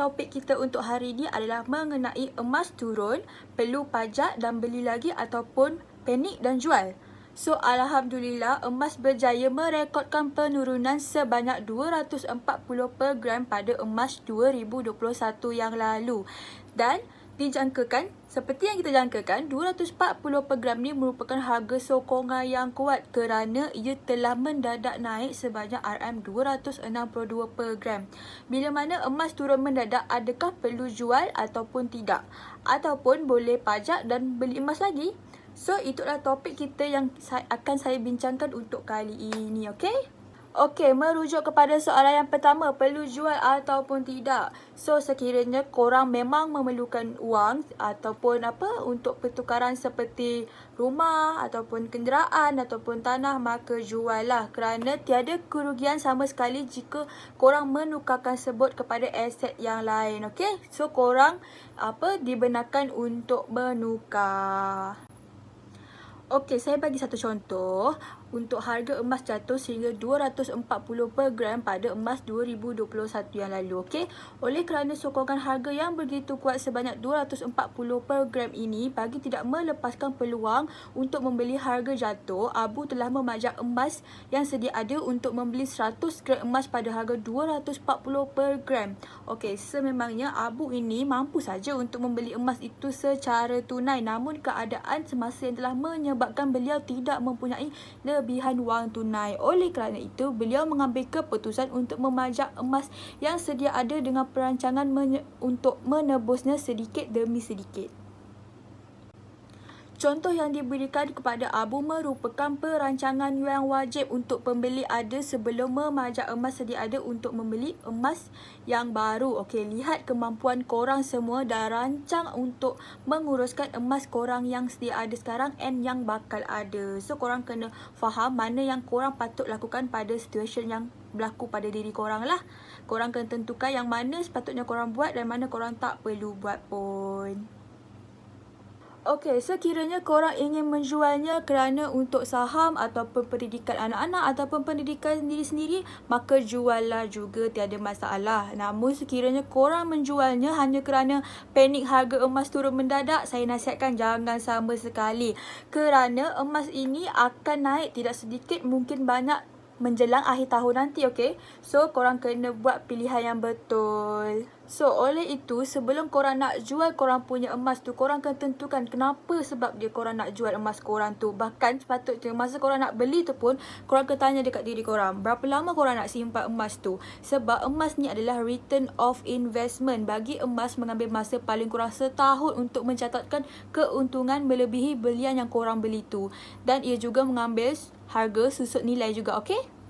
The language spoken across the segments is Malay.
topik kita untuk hari ini adalah mengenai emas turun, perlu pajak dan beli lagi ataupun panik dan jual. So, Alhamdulillah, emas berjaya merekodkan penurunan sebanyak 240 per gram pada emas 2021 yang lalu. Dan dijangkakan, seperti yang kita jangkakan, 240 per gram ni merupakan harga sokongan yang kuat kerana ia telah mendadak naik sebanyak RM262 per gram. Bila mana emas turun mendadak, adakah perlu jual ataupun tidak? Ataupun boleh pajak dan beli emas lagi? So, itulah topik kita yang akan saya bincangkan untuk kali ini, okey? Okey, merujuk kepada soalan yang pertama, perlu jual ataupun tidak? So, sekiranya korang memang memerlukan wang ataupun untuk pertukaran seperti rumah ataupun kenderaan ataupun tanah, maka jual lah. Kerana tiada kerugian sama sekali jika korang menukarkan sebut kepada aset yang lain, okey? So, korang dibenarkan untuk menukar. Okey, saya bagi satu contoh. Untuk harga emas jatuh sehingga 240 per gram pada emas 2021 yang lalu. Okey, oleh kerana sokongan harga yang begitu kuat sebanyak 240 per gram ini, bagi tidak melepaskan peluang untuk membeli harga jatuh, Abu telah memajak emas yang sedia ada untuk membeli 100 gram emas pada harga 240 per gram. Okey, sememangnya Abu ini mampu saja untuk membeli emas itu secara tunai, namun keadaan semasa yang telah menyebabkan beliau tidak mempunyai lebihan wang tunai. Oleh kerana itu, beliau mengambil keputusan untuk memajak emas yang sedia ada dengan perancangan untuk menebusnya sedikit demi sedikit. Contoh yang diberikan kepada Abu merupakan perancangan yang wajib untuk pembeli ada sebelum memajak emas sedia ada untuk membeli emas yang baru. Okey, lihat kemampuan korang semua dan rancang untuk menguruskan emas korang yang sedia ada sekarang and yang bakal ada. So, korang kena faham mana yang korang patut lakukan pada situasi yang berlaku pada diri korang lah. Korang kena tentukan yang mana sepatutnya korang buat dan mana korang tak perlu buat pun. Okey, sekiranya korang ingin menjualnya kerana untuk saham ataupun pendidikan anak-anak ataupun pendidikan diri sendiri, maka juallah juga, tiada masalah. Namun sekiranya korang menjualnya hanya kerana panik harga emas turun mendadak, saya nasihatkan jangan sama sekali. Kerana emas ini akan naik tidak sedikit, mungkin banyak menjelang akhir tahun nanti, okey? So, korang kena buat pilihan yang betul. So, oleh itu, sebelum korang nak jual korang punya emas tu, korang kena tentukan kenapa sebab dia korang nak jual emas korang tu. Bahkan sepatutnya masa korang nak beli tu pun, korang kena tanya dekat diri korang, berapa lama korang nak simpan emas tu? Sebab emas ni adalah return of investment. Bagi emas mengambil masa paling kurang setahun untuk mencatatkan keuntungan melebihi belian yang korang beli tu. Dan ia juga mengambil harga susut nilai juga, okey?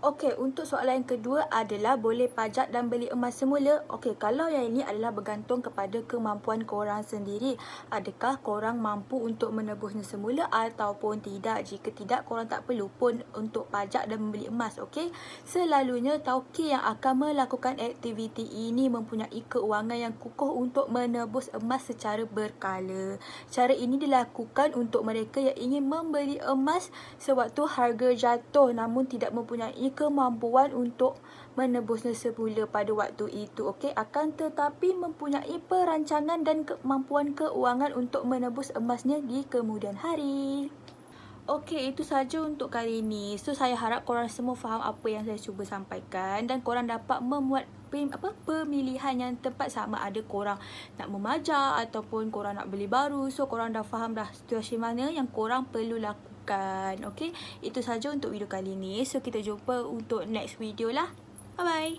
Okey, untuk soalan yang kedua adalah boleh pajak dan beli emas semula. Okey, kalau yang ini adalah bergantung kepada kemampuan korang sendiri. Adakah korang mampu untuk menebusnya semula ataupun tidak? Jika tidak, korang tak perlu pun untuk pajak dan membeli emas, okey? Selalunya, tauke yang akan melakukan aktiviti ini mempunyai keuangan yang kukuh untuk menebus emas secara berkala. Cara ini dilakukan untuk mereka yang ingin membeli emas sewaktu harga jatuh namun tidak mempunyai kemampuan untuk menebusnya semula pada waktu itu, okey? Akan tetapi mempunyai perancangan dan kemampuan keuangan untuk menebus emasnya di kemudian hari. Okey, itu saja untuk kali ini. So, saya harap korang semua faham apa yang saya cuba sampaikan dan korang dapat membuat pemilihan yang tepat, sama ada korang nak memajak ataupun korang nak beli baru. So, korang dah faham dah situasi mana yang korang perlu lakukan. Okey, itu saja untuk video kali ini. So, kita jumpa untuk next video lah. Bye-bye.